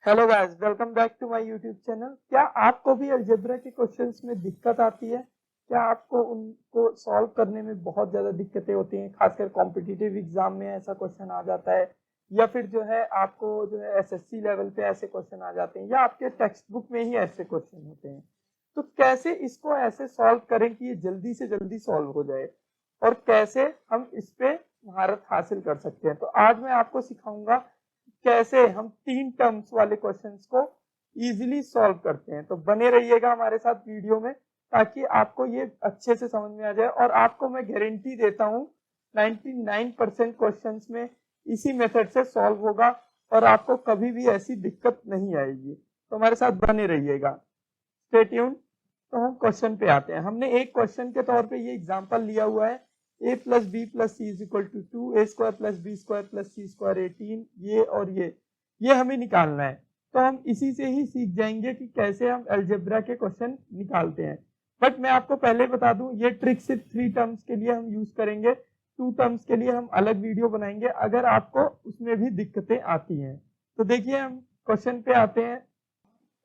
Hello guys, welcome back to my YouTube channel. क्या आपको भी अलजेब्रा के क्वेश्चंस में दिक्कत आती है? क्या आपको उनको सॉल्व करने में बहुत ज़्यादा दिक्कतें होती हैं? खासकर कॉम्पिटिटिव एग्जाम में ऐसा क्वेश्चन आ जाता है, या फिर जो है आपको जो है एसएससी लेवल पे ऐसे क्वेश्चन आ जाते हैं, या आपके टेक्स्ट बुक में ही ऐसे क्वेश्चन होते हैं। तो कैसे इसको ऐसे सॉल्व करें कि ये जल्दी से जल्दी सॉल्व हो जाए, और कैसे हम इस पे महारत हासिल कर सकते हैं। तो आज मैं आपको सिखाऊंगा कैसे हम 3 टर्म्स वाले क्वेश्चंस को इजीली सॉल्व करते हैं। तो बने रहिएगा हमारे साथ वीडियो में, ताकि आपको ये अच्छे से समझ में आ जाए। और आपको मैं गारंटी देता हूँ 99% क्वेश्चंस में इसी मेथड से सॉल्व होगा, और आपको कभी भी ऐसी दिक्कत नहीं आएगी। तो हमारे साथ बने रहिएगा, स्टे ट्यून्ड। तो हम क्वेश्चन पे आते हैं। हमने एक क्वेश्चन के तौर पे ये एग्जांपल लिया हुआ है, a plus B plus C is equal to 2, a square plus B square plus C square 18, ये और ये हमें निकालना है। तो हम इसी से ही सीख जाएंगे कि कैसे हम अलजेब्रा के क्वेश्चन निकालते हैं। बट मैं आपको पहले बता दूं, ये ट्रिक सिर्फ 3 टर्म्स के लिए हम यूज करेंगे। 2 टर्म्स के लिए हम अलग वीडियो बनाएंगे अगर आपको उसमें भी दिक्कतें आती हैं। तो देखिए, हम क्वेश्चन पे आते हैं।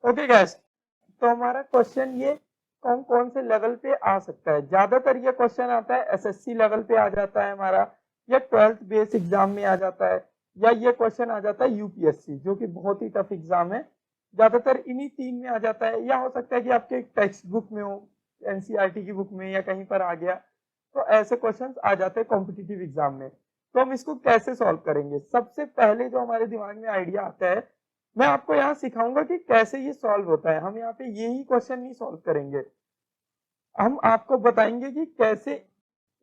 ओके गैस, तो हमारा क्वेश्चन ये कौन कौन से लेवल पे आ सकता है। ज्यादातर ये क्वेश्चन आता है एसएससी लेवल पे आ जाता है हमारा, या 12th बेस एग्जाम में आ जाता है, या ये क्वेश्चन आ जाता है यूपीएससी, जो कि बहुत ही टफ एग्जाम है। ज्यादातर इन्हीं 3 में आ जाता है, या हो सकता है कि आपके टेक्स्ट बुक में हो, एनसीईआरटी की बुक में या कहीं पर आ गया। तो ऐसे क्वेश्चन आ जाते हैं कॉम्पिटिटिव एग्जाम में। तो हम इसको कैसे सॉल्व करेंगे? सबसे पहले जो हमारे दिमाग में आइडिया आता है, मैं आपको यहाँ सिखाऊंगा कि कैसे ये सॉल्व होता है। हम यहाँ पे यही क्वेश्चन नहीं सॉल्व करेंगे, हम आपको बताएंगे कि कैसे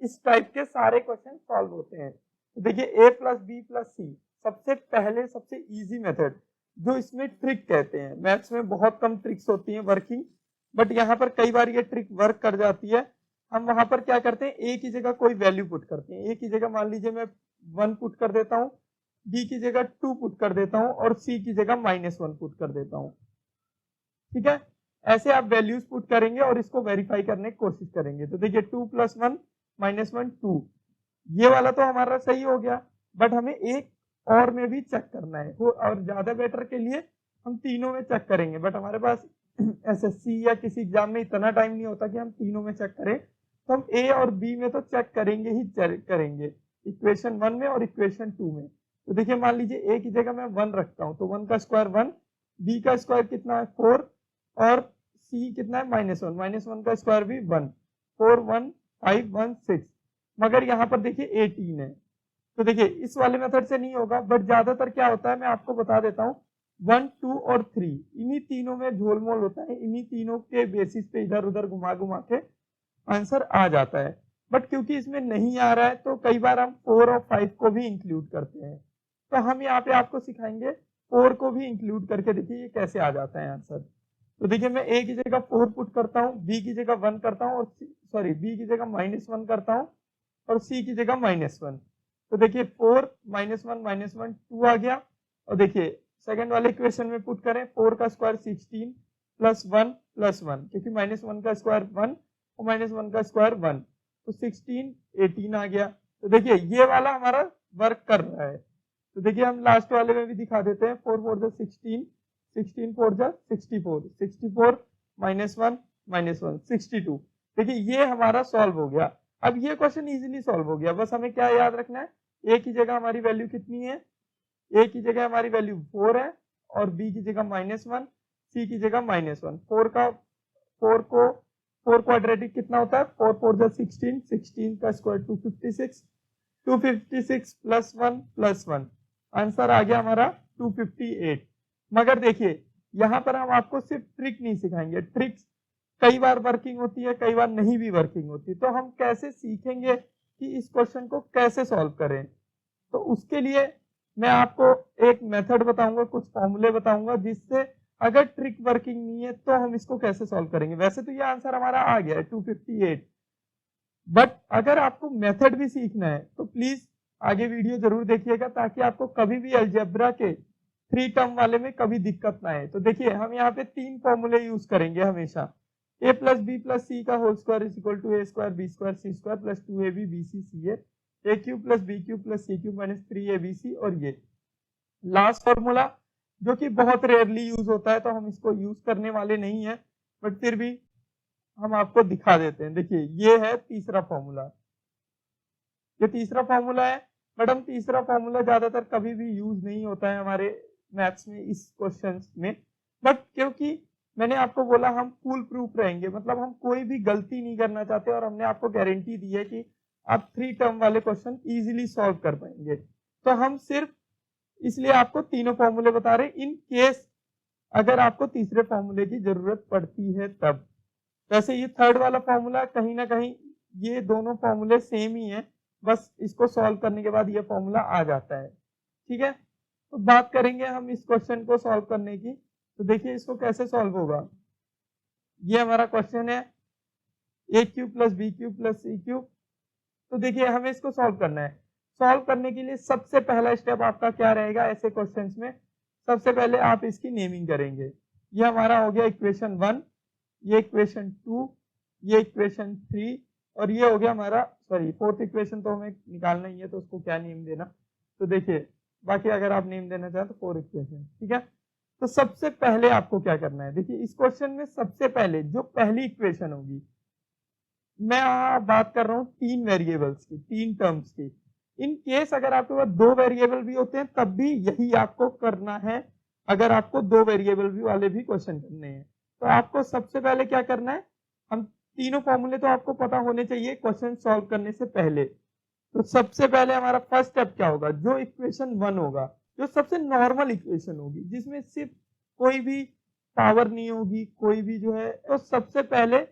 इस टाइप के सारे क्वेश्चन सॉल्व होते हैं। तो देखिए, a प्लस बी प्लस सी सबसे पहले सबसे इजी मेथड, जो इसमें ट्रिक कहते हैं। मैथ्स में बहुत कम ट्रिक्स होती हैं वर्किंग, बट यहाँ पर कई बार ये ट्रिक वर्क कर जाती है। हम वहां पर क्या करते हैं, a की जगह कोई वैल्यू पुट करते हैं। a की जगह मान लीजिए मैं 1 पुट कर देता हूँ, b की जगह 2 पुट कर देता हूँ, और c की जगह -1 पुट कर देता हूँ। ठीक है, ऐसे आप वैल्यूज पुट करेंगे और इसको वेरीफाई करने की कोशिश करेंगे। तो देखिए, 2 + 1 -1 2, ये वाला तो हमारा सही हो गया। बट हमें एक और में भी चेक करना है, और ज्यादा बेटर के लिए हम तीनों में चेक करेंगे। बट हमारे पास एसएससी या किसी एग्जाम में इतना टाइम नहीं होता कि हम तीनों में चेक करें। तो हम ए और बी में तो चेक करेंगे ही करेंगे, इक्वेशन 1 में और इक्वेशन 2 में। तो देखिए, मान लीजिए ए की जगह मैं 1 रखता हूँ, तो 1 का स्क्वायर 1, बी का स्क्वायर कितना है 4, और सी कितना है -1, -1 का स्क्वायर भी 1, 4 1 5 1 6। मगर यहाँ पर देखिए 18 है। तो देखिए, इस वाले मेथड से नहीं होगा, बट ज्यादातर क्या होता है मैं आपको बता देता हूँ, 1 2 और 3 इन्हीं तीनों में झोलमोल होता है। इन्हीं तीनों के बेसिस पे इधर उधर घुमा घुमा के आंसर आ जाता है। बट क्योंकि इसमें नहीं आ रहा है, तो कई बार हम 4 और 5 को भी इंक्लूड करते हैं। तो हम यहाँ पे आपको सिखाएंगे 4 को भी इंक्लूड करके, देखिए ये कैसे आ जाता है आंसर। तो देखिए, मैं ए की जगह 4 पुट करता हूँ, बी की जगह 1 करता हूँ, और सॉरी बी की जगह -1 करता हूँ, और सी की जगह -1। तो देखिए 4 -1 2 आ गया। और देखिए, सेकंड वाले इक्वेशन में पुट करें, 4 का स्क्वायर 16 + 1 + 1, क्योंकि -1 का स्क्वायर 1 और -1 का स्क्वायर 1, तो 16 18 आ गया। तो देखिए, ये वाला हमारा वर्क कर रहा है। तो देखिए, हम लास्ट वाले में भी दिखा देते हैं, 4 4 16, 16 4 64, 64 -1 -1 62। देखिए, ये हमारा सॉल्व हो गया। अब ये क्वेश्चन इजीली सॉल्व हो गया। बस हमें क्या याद रखना है, ए की जगह हमारी वैल्यू कितनी है, ए की जगह हमारी वैल्यू 4 है, और बी की जगह -1, सी की जगह -1। 4 क्वाड्रेटिक कितना होता है, 4 4 16, 16 का स्क्वायर 256, 256 + 1 + 1, आंसर आ गया हमारा 258। मगर देखिए, यहाँ पर हम आपको सिर्फ ट्रिक नहीं सिखाएंगे। ट्रिक्स कई बार वर्किंग होती है, कई बार नहीं भी वर्किंग होती। तो हम कैसे सीखेंगे कि इस क्वेश्चन को कैसे सॉल्व करें? तो उसके लिए मैं आपको एक मेथड बताऊंगा, कुछ फॉर्मूले बताऊंगा, जिससे अगर ट्रिक वर्किंग नहीं है तो हम इसको कैसे सॉल्व करेंगे। वैसे तो ये आंसर हमारा आ गया है 258, बट अगर आपको मेथड भी सीखना है तो प्लीज आगे वीडियो जरूर देखिएगा, ताकि आपको कभी भी अलजेब्रा के 3 टर्म वाले में कभी दिक्कत ना आए। तो देखिए, हम यहाँ पे 3 फॉर्मूले यूज करेंगे हमेशा। a plus B plus C का whole square is equal to a square B square C square plus 2ab bc ca, a cube plus B cube plus C cube -3abc। और ये लास्ट फॉर्मूला, जो कि बहुत rarely use होता है, तो हम इसको यूज करने वाले नहीं है, बट फिर भी हम आपको दिखा देते हैं। देखिए ये है तीसरा फॉर्मूला, ये तीसरा फॉर्मूला है, बट हम तीसरा फॉर्मूला ज्यादातर कभी भी यूज नहीं होता है हमारे मैथ्स में इस क्वेश्चन में, बट क्योंकि मैंने आपको बोला हम फुल प्रूफ रहेंगे, मतलब हम कोई भी गलती नहीं करना चाहते, और हमने आपको गारंटी दी है कि आप 3 टर्म वाले क्वेश्चन इजीली सॉल्व कर पाएंगे। तो हम सिर्फ इसलिए आपको तीनों फॉर्मूले बता रहे हैं, इन केस अगर आपको तीसरे फॉर्मूले की जरूरत पड़ती है तब। वैसे ये थर्ड वाला फॉर्मूला कहीं ना कहीं ये दोनों फॉर्मूले सेम ही है, बस इसको सॉल्व करने के बाद ये फॉर्मूला आ जाता है। ठीक है, तो बात करेंगे हम इस क्वेश्चन को सॉल्व करने की। तो देखिए इसको कैसे सॉल्व होगा। ये हमारा क्वेश्चन है A cube plus B cube plus C cube. तो देखिए हमें इसको सॉल्व करना है। सॉल्व करने के लिए सबसे पहला स्टेप आपका क्या रहेगा ऐसे क्वेश्चंस में, सबसे पहले आप इसकी नेमिंग करेंगे। ये हमारा हो गया इक्वेशन 1, ये इक्वेशन 2, ये इक्वेशन 3, और ये हो गया हमारा फोर्थ इक्वेशन तो हमें निकालना ही है, तो उसको क्या नेम देना। तो देखिए बाकी अगर आप नेम देना चाहें तो 4 इक्वेशन। ठीक है, तो सबसे पहले आपको क्या करना है, देखिए इस क्वेश्चन में सबसे पहले जो पहली इक्वेशन होगी, मैं बात कर रहा हूँ 3 वेरिएबल्स की, 3 टर्म्स की। इन केस अगर आपके पास 2 वेरिएबल भी होते हैं तब भी यही आपको करना है, अगर आपको 2 वेरिएबल भी वाले भी क्वेश्चन करने हैं। तो आपको सबसे पहले क्या करना है, हम तीनों फॉर्मूले तो आपको पता होने चाहिए क्वेश्चन सॉल्व करने से पहले। तो सबसे पहले हमारा फर्स्ट स्टेप क्या होगा, जो इक्वेशन 1 होगा, जो सबसे नॉर्मल इक्वेशन होगी जिसमें सिर्फ कोई भी पावर नहीं होगी, कोई भी जो है, तो सबसे पहले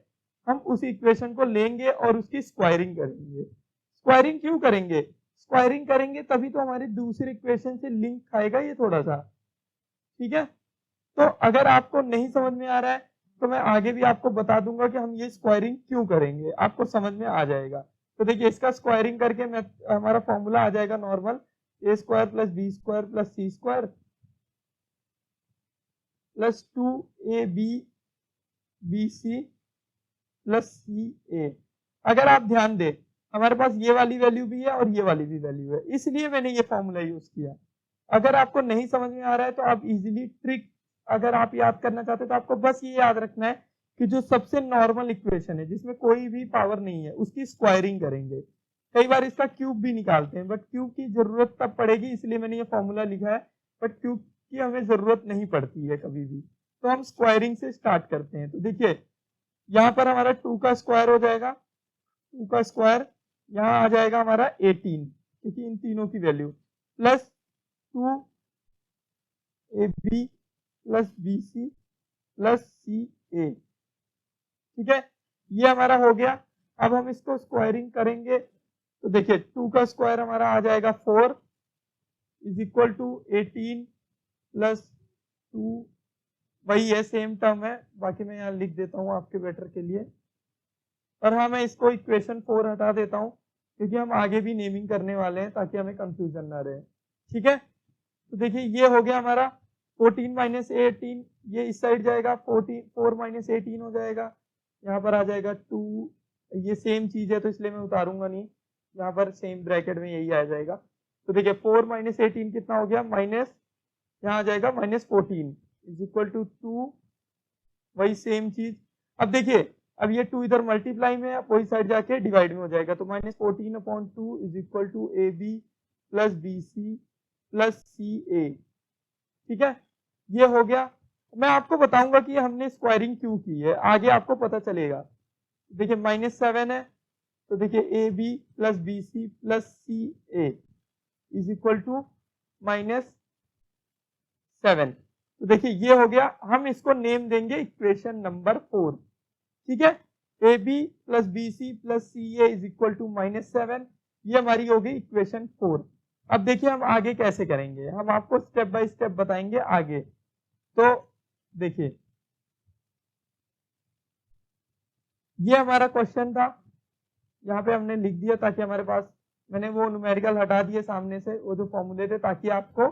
हम उस इक्वेशन को लेंगे और उसकी स्क्वायरिंग करेंगे। स्क्वायरिंग क्यों करेंगे, स्क्वायरिंग करेंगे तभी तो हमारी दूसरी इक्वेशन से लिंक खाएगा ये थोड़ा सा। ठीक है, तो अगर आपको नहीं समझ में आ रहा है तो मैं आगे भी आपको बता दूंगा कि हम ये स्क्वायरिंग क्यों करेंगे, आपको समझ में आ जाएगा। तो देखिए इसका स्क्वायरिंग करके मैं हमारा फॉर्मूला आ जाएगा normal, A square plus B square plus C square plus 2 AB BC plus CA। अगर आप ध्यान दें हमारे पास ये वाली वैल्यू भी है और ये वाली भी वैल्यू है, इसलिए मैंने ये फॉर्मूला यूज किया। अगर आपको नहीं समझ में आ रहा है तो आप इजीली ट्रिक अगर आप याद करना चाहते हैं तो आपको बस ये याद रखना है कि जो सबसे नॉर्मल इक्वेशन है जिसमें कोई भी पावर नहीं है उसकी स्क्वायरिंग करेंगे। कई बार इसका क्यूब भी निकालते हैं, बट क्यूब की जरूरत तब पड़ेगी, इसलिए मैंने ये फॉर्मूला लिखा है, बट क्यूब की हमें जरूरत नहीं पड़ती है कभी भी। तो हम स्क्वायरिंग से स्टार्ट करते हैं। तो देखिए यहाँ पर हमारा 2 का स्क्वायर हो जाएगा, 2 का स्क्वायर यहाँ आ जाएगा हमारा 18, क्योंकि इन तीनों की value, plus 2AB plus BC plus CA। ठीक है, ये हमारा हो गया। अब हम इसको स्क्वायरिंग करेंगे तो देखिए 2 का स्क्वायर हमारा आ जाएगा 4 इज इक्वल टू 18 प्लस 2, वही है सेम टर्म है, बाकी मैं यहाँ लिख देता हूँ आपके बेटर के लिए। और हाँ मैं इसको इक्वेशन 4 हटा देता हूँ क्योंकि हम आगे भी नेमिंग करने वाले हैं ताकि हमें कंफ्यूजन ना रहे। ठीक है, तो देखिए ये हो गया हमारा 14 माइनस 18, ये इस साइड जाएगा, 4 माइनस 18 हो जाएगा, यहाँ पर आ जाएगा 2, ये सेम चीज है तो इसलिए मैं उतारूंगा नहीं, यहाँ पर सेम ब्रैकेट में यही आ जाएगा। तो देखिए 4 माइनस 18 कितना हो गया, माइनस, यहाँ आ जाएगा माइनस 14 इज इक्वल टू 2, वही सेम चीज। अब देखिए अब ये 2 इधर मल्टीप्लाई में है, वही साइड जाके डिवाइड में हो जाएगा, तो minus 14/2 is equal to AB plus BC plus CA। ठीक है, ये हो गया। मैं आपको बताऊंगा कि हमने स्क्वायरिंग क्यों की है, आगे आपको पता चलेगा। देखिए -7 है, तो देखिए AB plus BC plus CA is equal to -7। तो देखिए ये हो गया, हम इसको नेम देंगे इक्वेशन नंबर 4। ठीक है, AB plus BC plus CA is equal to -7, ये हमारी हो गई इक्वेशन 4। अब देखिए हम आगे कैसे करेंगे, हम आपको स्टेप बाय स्टेप बताएंगे आगे। तो देखिए ये हमारा क्वेश्चन था, यहाँ पे हमने लिख दिया ताकि हमारे पास, मैंने वो न्यूमेरिकल हटा दिए सामने से, वो जो फॉर्मूले थे, ताकि आपको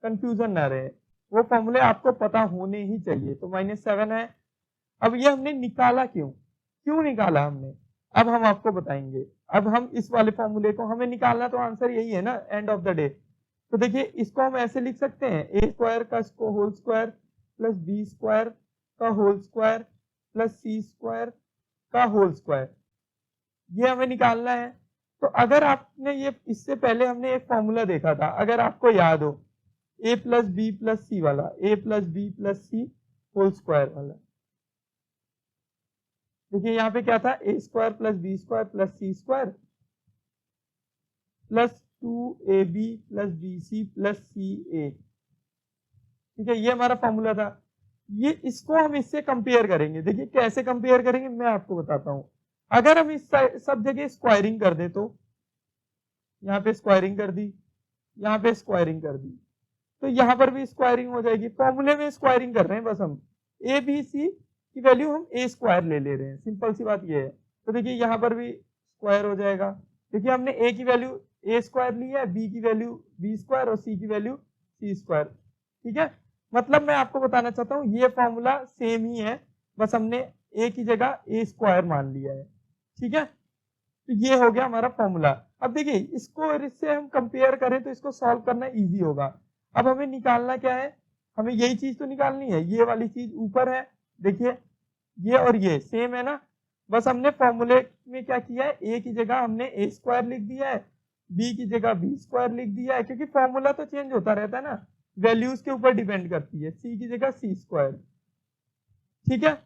कंफ्यूजन ना रहे, वो फॉर्मूले आपको पता होने ही चाहिए। तो -7 है। अब ये हमने निकाला क्यों निकाला हमने, अब हम आपको बताएंगे। अब हम इस वाले फॉर्मूले को हमें निकालना, तो आंसर यही है ना एंड ऑफ द डे। तो देखिए इसको हम ऐसे लिख सकते हैं ए स्क्वायर का whole square plus B square का होल स्क्वायर प्लस सी स्क्वायर का होल स्क्वायर, ये हमें निकालना है। तो अगर आपने ये इससे पहले हमने एक फॉर्मूला देखा था, अगर आपको याद हो, A plus B plus C वाला, A plus B plus C whole square वाला। देखिए यहाँ पे क्या था, A square plus B square plus C square plus 2ab plus B C plus C A. ठीक है, ये हमारा फॉर्मूला था। ये इसको हम इससे कंपेयर करेंगे। देखिए कैसे कंपेयर करेंगे मैं आपको बताता हूं। अगर हम इस सब जगह स्क्वायरिंग कर दे, तो यहाँ पे स्क्वायरिंग कर दी, यहाँ पे स्क्वायरिंग कर दी, तो यहाँ पर भी स्क्वायरिंग हो जाएगी। फॉर्मूले में स्क्वायरिंग कर रहे हैं बस हम, ए बी सी की वैल्यू हम ए स्क्वायर ले रहे हैं, सिंपल सी बात ये है। तो देखिए यहाँ पर भी स्क्वायर हो जाएगा। देखिए हमने ए की वैल्यू ए स्क्वायर ली है, बी की वैल्यू बी स्क्वायर और सी की वैल्यू सी स्क्वायर। ठीक है, मतलब मैं आपको बताना चाहता हूँ ये फॉर्मूला सेम ही है, बस हमने ए की जगह ए स्क्वायर मान लिया है। ठीक है, तो ये हो गया हमारा फॉर्मूला। अब देखिए इसको और इससे हम कंपेयर करें तो इसको सॉल्व करना इजी होगा। अब हमें निकालना क्या है, हमें यही चीज तो निकालनी है, ये वाली चीज ऊपर है। देखिए ये और ये सेम है ना, बस हमने फॉर्मूले में क्या किया है, ए की जगह हमने ए स्क्वायर लिख दिया है, बी की जगह बी स्क्वायर लिख दिया है, क्योंकि फॉर्मूला तो चेंज होता रहता है ना, वैल्यूज के ऊपर डिपेंड करती है। सी की जगह सी स्क्वायर। ठीक है,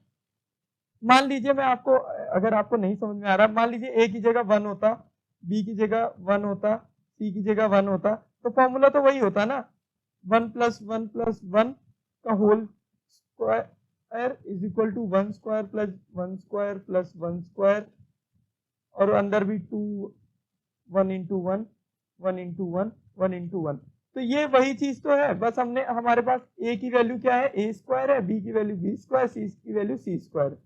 मान लीजिए मैं आपको, अगर आपको नहीं समझ में आ रहा, मान लीजिए ए की जगह 1 होता, बी की जगह 1 होता, सी की जगह 1 होता, तो फॉर्मूला तो वही होता ना, 1 + 1 + 1 का whole square is equal to 1 square plus 1 square plus 1 square, और अंदर भी 2 1 × 1 1 × 1 1 × 1। तो ये वही चीज तो है, बस हमने, हमारे पास ए की वैल्यू क्या है, ए स्क्वायर है, बी की वैल्यू बी स्क्वायर, सी की वैल्यू सी स्क्वायर।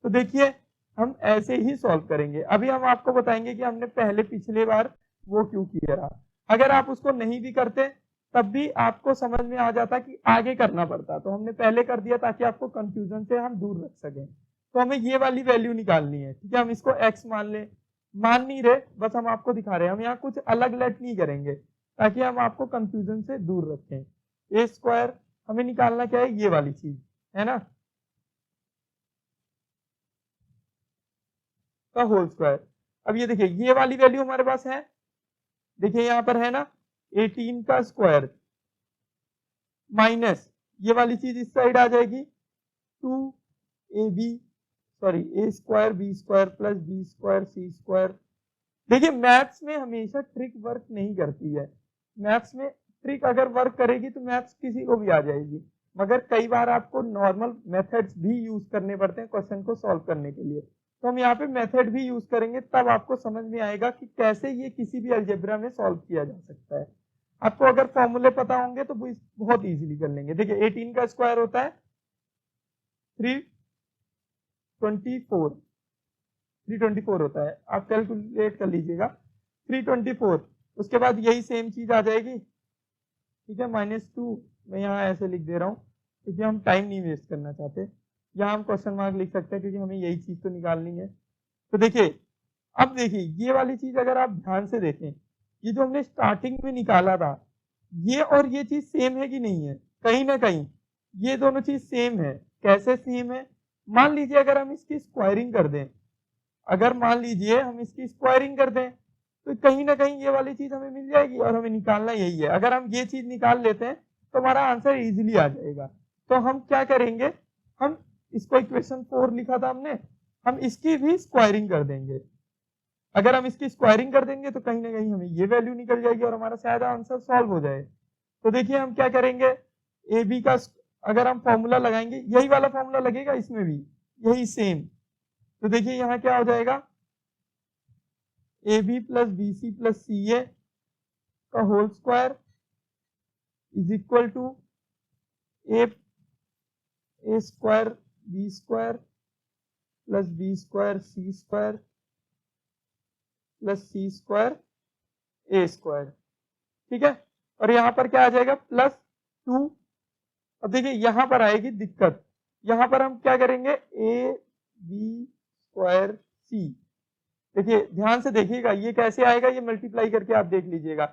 तो देखिए हम ऐसे ही सॉल्व करेंगे। अभी हम आपको बताएंगे कि हमने पहले पिछले बार वो क्यों किया रहा। अगर आप उसको नहीं भी करते तब भी आपको समझ में आ जाता कि आगे करना पड़ता, तो हमने पहले कर दिया ताकि आपको कंफ्यूजन से हम दूर रख सकें। तो हमें ये वाली वैल्यू निकालनी है। ठीक है, हम इसको x मान ले, मान नहीं रहे, बस हम आपको दिखा रहे हैं, हम यहाँ कुछ अलग लेट नहीं करेंगे ताकि हम आपको कंफ्यूजन से दूर रखें। ए स्क्वायर हमें निकालना क्या है, ये वाली चीज है ना, का होल स्क्वायर। अब ये देखिए ये वाली वैल्यू हमारे पास है, देखिए यहाँ पर है ना 18 का स्क्वायर माइनस ये वाली चीज इस साइड आ जाएगी 2ab sorry A square B square plus B square C square. देखिए मैथ्स में हमेशा ट्रिक वर्क नहीं करती है, मैथ्स में ट्रिक अगर वर्क करेगी तो मैथ्स किसी को भी आ जाएगी, मगर कई बार आपको नॉर्मल मेथड्स भी यूज करने पड़ते हैं क्वेश्चन को सॉल्व करने के लिए। तो हम यहाँ पे मेथड भी यूज करेंगे, तब आपको समझ में आएगा कि कैसे ये किसी भी अलजेब्रा में सॉल्व किया जा सकता है। आपको अगर फॉर्मूले पता होंगे तो बहुत इजीली कर लेंगे। देखिए 18 का स्क्वायर होता है 324 होता है, आप कैलकुलेट कर लीजिएगा 324। उसके बाद यही सेम चीज आ जाएगी, ठीक है, -2 मैं यहाँ ऐसे लिख दे रहा हूँ क्योंकि हम टाइम नहीं वेस्ट करना चाहते। यहाँ हम क्वेश्चन मार्क लिख सकते हैं क्योंकि हमें यही चीज तो निकालनी है। तो देखिए अब देखिए ये वाली चीज अगर आप ध्यान से देखें, ये जो हमने स्टार्टिंग में निकाला था, ये और ये चीज सेम है कि नहीं है, कहीं ना कहीं ये दोनों चीज सेम है। कैसे सेम है, मान लीजिए अगर हम इसकी स्क्वायरिंग कर दें, अगर मान लीजिए हम इसकी स्क्वायरिंग कर दें तो कहीं ना कहीं ये वाली चीज हमें मिल जाएगी, और हमें निकालना यही है। अगर हम ये चीज निकाल लेते हैं तो हमारा आंसर इजीली आ जाएगा। तो हम क्या करेंगे, हम इसको इक्वेशन 4 लिखा था हमने, हम इसकी भी स्क्वायरिंग कर देंगे। अगर हम इसकी स्क्वायरिंग कर देंगे तो कहीं ना कहीं हमें ये वैल्यू निकल जाएगी और हमारा शायद आंसर सॉल्व हो जाए। तो देखिए हम क्या करेंगे, ए बी का अगर हम फॉर्मूला लगाएंगे, यही वाला फॉर्मूला लगेगा इसमें भी, यही सेम। तो देखिए यहाँ क्या हो जाएगा, a b plus B C plus C a का whole square is equal to a square B square plus B square C square plus C square a square. ठीक है, और यहां पर क्या आ जाएगा +2। अब देखिए यहां पर आएगी दिक्कत, यहां पर हम क्या करेंगे, ए बी स्क्वायर सी। देखिए ध्यान से देखिएगा ये कैसे आएगा, ये मल्टीप्लाई करके आप देख लीजिएगा।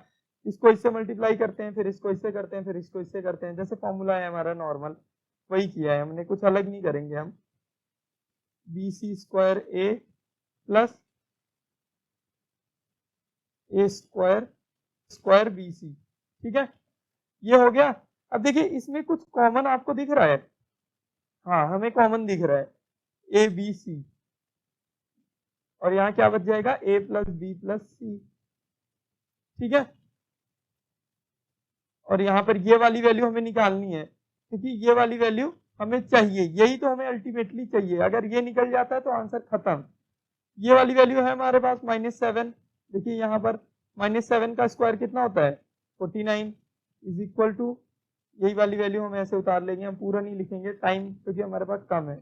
इसको इससे मल्टीप्लाई करते हैं, फिर इसको इससे करते हैं, फिर इसको इससे करते हैं, जैसे फॉर्मूला है हमारा नॉर्मल वही किया है हमने, कुछ अलग नहीं करेंगे हम। बी सी स्क्वायर ए प्लस ए स्क्वायर स्क्वायर बी सी, ठीक है, ये हो गया। अब देखिए इसमें कुछ कॉमन आपको दिख रहा है, हाँ हमें कॉमन दिख रहा है ए बी सी, और यहाँ क्या बच जाएगा ए प्लस बी प्लस सी, ठीक है। और यहाँ पर ये वाली वैल्यू हमें निकालनी है, क्योंकि ये वाली वैल्यू हमें चाहिए, यही तो हमें अल्टीमेटली चाहिए। अगर ये निकल जाता है तो आंसर खत्म। ये वाली वैल्यू है हमारे पास -7, देखिए यहाँ पर -7 का स्क्वायर कितना होता है 49 इज इक्वल टू, यही वाली वैल्यू हम ऐसे उतार लेंगे, हम पूरा नहीं लिखेंगे टाइम, क्योंकि हमारे पास कम है,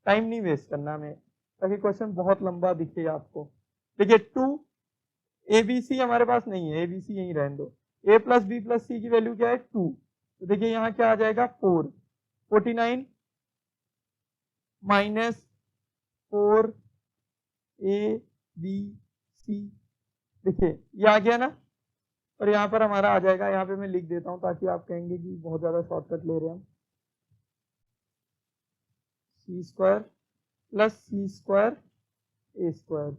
टाइम नहीं वेस्ट करना हमें, ताकि क्वेश्चन बहुत लंबा दिखे आपको। देखिए 2 ABC हमारे पास नहीं है, ABC यहीं रहने दो। A प्लस बी प्लस सी की वैल्यू क्या है 2, तो देखिए यहाँ क्या आ जाएगा 4, 49 माइनस 4 ABC, देखिए ये आ गया ना। और यहाँ पर हमारा आ जाएगा, यहाँ पे मैं लिख देता हूँ ताकि आप कहेंगे कि बहुत ज्यादा शॉर्टकट ले रहे हैं हम, सी square plus C square a square,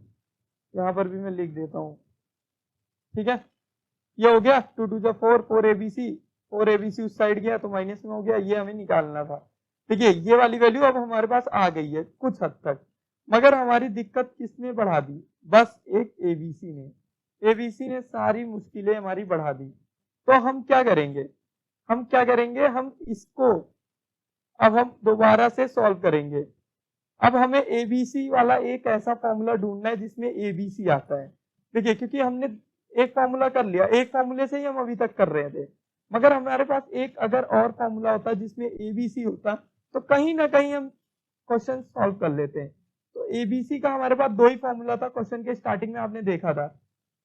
यहाँ पर भी मैं लिख देता हूँ, ठीक है। ये हो गया 2 2 4, 4ABC, 4ABC उस साइड गया तो माइनस में हो गया, ये हमें निकालना था। देखिए ये वाली वैल्यू अब हमारे पास आ गई है कुछ हद तक, मगर हमारी दिक्कत किसने बढ़ा दी, बस एक ABC ने, ABC ने सारी मुश्किलें हमारी बढ़ा दी। तो हम क्या करेंगे, हम इसको अब हम दोबारा से सॉल्व करेंगे। अब हमें ABC वाला एक ऐसा फॉर्मूला ढूंढना है जिसमें ABC आता है। देखिए क्योंकि हमने एक फॉर्मूला कर लिया, एक फॉर्मूले से ही हम अभी तक कर रहे थे, मगर हमारे पास एक अगर और फॉर्मूला होता जिसमें ABC होता तो कहीं ना कहीं हम क्वेश्चन सॉल्व कर लेते हैं। तो ABC का हमारे पास 2 ही फॉर्मूला था, क्वेश्चन के स्टार्टिंग में आपने देखा था,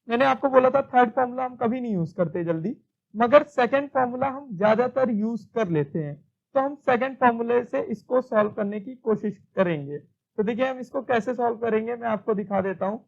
मैंने आपको बोला था थर्ड फॉर्मूला हम कभी नहीं यूज करते जल्दी, मगर सेकंड फॉर्मूला हम ज्यादातर यूज कर लेते हैं। तो हम सेकंड फॉर्मूले से इसको सॉल्व करने की कोशिश करेंगे। तो देखिए हम इसको कैसे सॉल्व करेंगे मैं आपको दिखा देता हूं।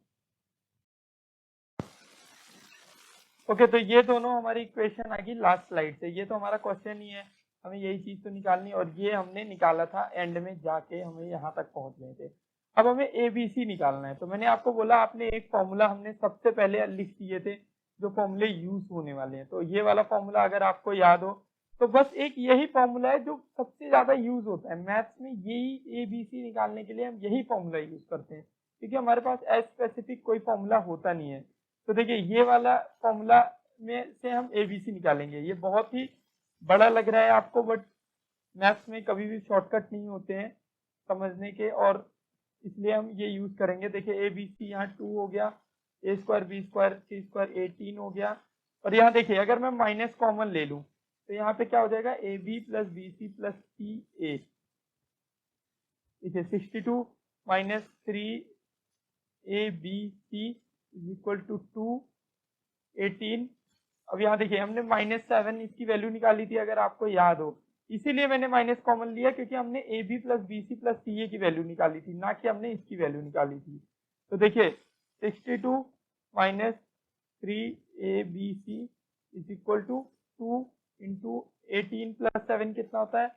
ओके, तो ये दोनों हमारी इक्वेशन आ गई लास्ट स्लाइड से, ये तो हमारा क्वेश्चन ही है, हमें यही चीज तो निकालनी, और ये हमने निकाला था एंड में जाके, हमें यहाँ तक पहुंच गए थे। अब हमें ABC निकालना है। तो मैंने आपको बोला, आपने एक फॉर्मूला हमने सबसे पहले लिख दिए थे जो फॉर्मूले यूज होने वाले हैं। तो ये वाला फॉर्मूला अगर आपको याद हो तो बस एक यही फॉर्मूला है जो सबसे ज्यादा यूज होता है मैथ्स में, यही ABC निकालने के लिए हम यही फॉर्मूला यूज करते हैं, क्योंकि हमारे पास स्पेसिफिक कोई फॉर्मूला होता नहीं है। तो देखिए ये वाला फॉर्मूला में से हम ABC निकालेंगे। ये बहुत ही बड़ा लग रहा है आपको, बट मैथ्स में कभी भी शॉर्टकट नहीं होते हैं समझने के, और इसलिए हम ये यूज करेंगे। देखिए ABC यहाँ 2 हो गया, A square B square C square 18 हो गया, और यहाँ देखिए अगर मैं माइनस कॉमन ले लूं तो यहाँ पे क्या हो जाएगा AB plus BC plus CA, देखिए 62 minus 3ABC is equal to 218। अब यहाँ देखिए हमने -7 इसकी वैल्यू निकाली थी अगर आपको याद हो, इसीलिए मैंने माइनस कॉमन लिया क्योंकि हमने AB plus BC plus CA की वैल्यू निकाली थी, ना कि हमने इसकी वैल्यू निकाली थी। तो देखिए 62 minus 3ABC is equal to 2 into 18 plus 7 कितना होता है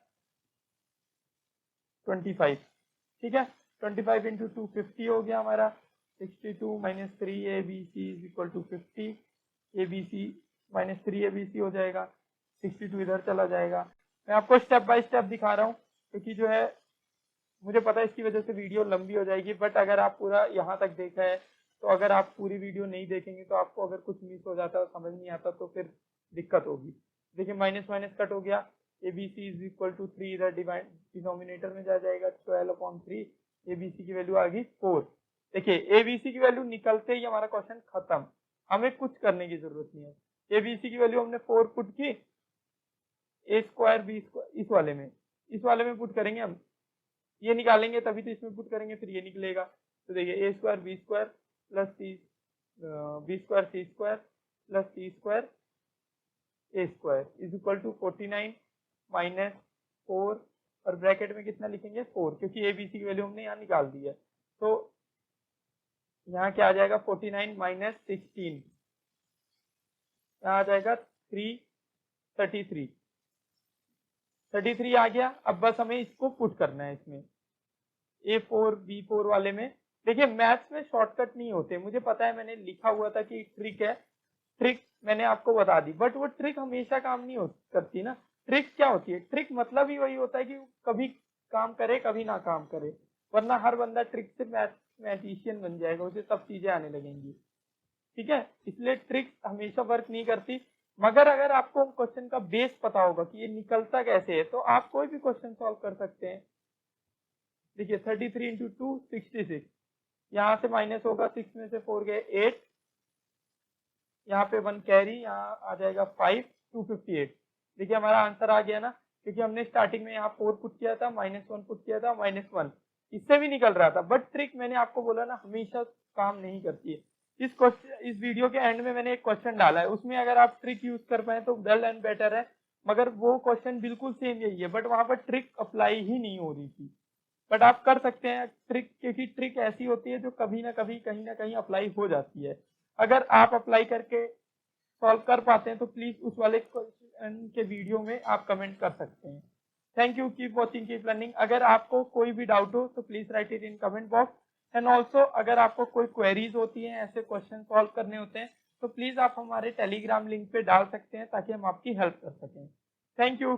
25, ठीक है। 25 इंटू 2 50 हो गया हमारा। 62 minus 3ABC is equal to 50, ABC minus 3ABC हो जाएगा, 62 इधर चला जाएगा। मैं आपको स्टेप बाय स्टेप दिखा रहा हूँ क्योंकि जो है मुझे पता है इसकी वजह से वीडियो लंबी हो जाएगी, बट अगर आप पूरा यहाँ तक देखा है तो अगर आप पूरी वीडियो नहीं देखेंगे तो आपको अगर कुछ मिस हो जाता है समझ नहीं आता तो फिर दिक्कत होगी। देखिए माइनस माइनस कट हो गया, ABC इज इक्वल टू 3 इधर डिनोमिनेटर में जा जाएगा, 12/3, ABC की वैल्यू आ गई 4। देखिए ABC की वैल्यू निकलते ही हमारा क्वेश्चन खत्म, हमें कुछ करने की जरूरत नहीं है। ABC की वैल्यू हमने 4 पुट की, A स्क्वायर B स्क्वायर इस वाले में पुट करेंगे हम, ये निकालेंगे तभी तो इसमें पुट करेंगे फिर ये निकलेगा। तो देखिए A square B square plus B square C square plus C square A square is equal to 49 minus 4, और ब्रैकेट में कितना लिखेंगे 4, क्योंकि ABC की वैल्यू हमने यहाँ निकाल दी है। तो यहाँ क्या आ जाएगा 49 माइनस 16, यहाँ आ जाएगा 333 33 आ गया। अब बस हमें इसको पुट करना है इसमें A4 B4 वाले में। देखिए मैथ्स में शॉर्टकट नहीं होते, मुझे पता है, मैंने लिखा हुआ था कि ट्रिक है, ट्रिक मैंने आपको बता दी, बट वो ट्रिक हमेशा काम नहीं करती ना। ट्रिक क्या होती है, ट्रिक मतलब ही वही होता है कि कभी काम करे कभी ना काम करे, वरना हर बंदा ट्रिक से मैथमेटिशियन बन जाएगा, उसे सब चीजें आने लगेंगी। ठीक है, इसलिए ट्रिक हमेशा वर्क नहीं करती। मगर अगर आपको क्वेश्चन का बेस पता होगा कि ये निकलता कैसे है, तो आप कोई भी क्वेश्चन सॉल्व कर सकते हैं। देखिए 33 इंटू 2 66, यहाँ से माइनस होगा, 6 में से 4 गए 8, यहाँ पे 1 कैरी, यहाँ आ जाएगा 5, 258। देखिए हमारा आंसर आ गया ना, क्योंकि हमने स्टार्टिंग में यहाँ 4 पुट किया था, -1 पुट किया था, -1 इससे भी निकल रहा था। बट ट्रिक मैंने आपको बोला ना हमेशा काम नहीं करती है। इस वीडियो के एंड में मैंने एक क्वेश्चन डाला है, उसमें अगर आप ट्रिक यूज कर पाए तो वेल एंड बेटर है, मगर वो क्वेश्चन बिल्कुल सेम यही है, बट वहां पर ट्रिक अप्लाई ही नहीं हो रही थी। बट आप कर सकते हैं ट्रिक, क्योंकि ट्रिक ऐसी होती है जो कभी ना कभी कहीं ना कहीं अप्लाई हो जाती है। अगर आप अप्लाई करके सॉल्व कर पाते हैं तो प्लीज उस वाले क्वेश्चन के वीडियो में आप कमेंट कर सकते हैं। Thank you, keep watching, keep learning. अगर आपको कोई भी डाउट हो तो please right it in comment box. And also अगर आपको कोई क्वेरीज होती हैं, ऐसे क्वेश्चन सॉल्व करने होते हैं, तो प्लीज आप हमारे टेलीग्राम लिंक पे डाल सकते हैं ताकि हम आपकी हेल्प कर सकें। Thank you.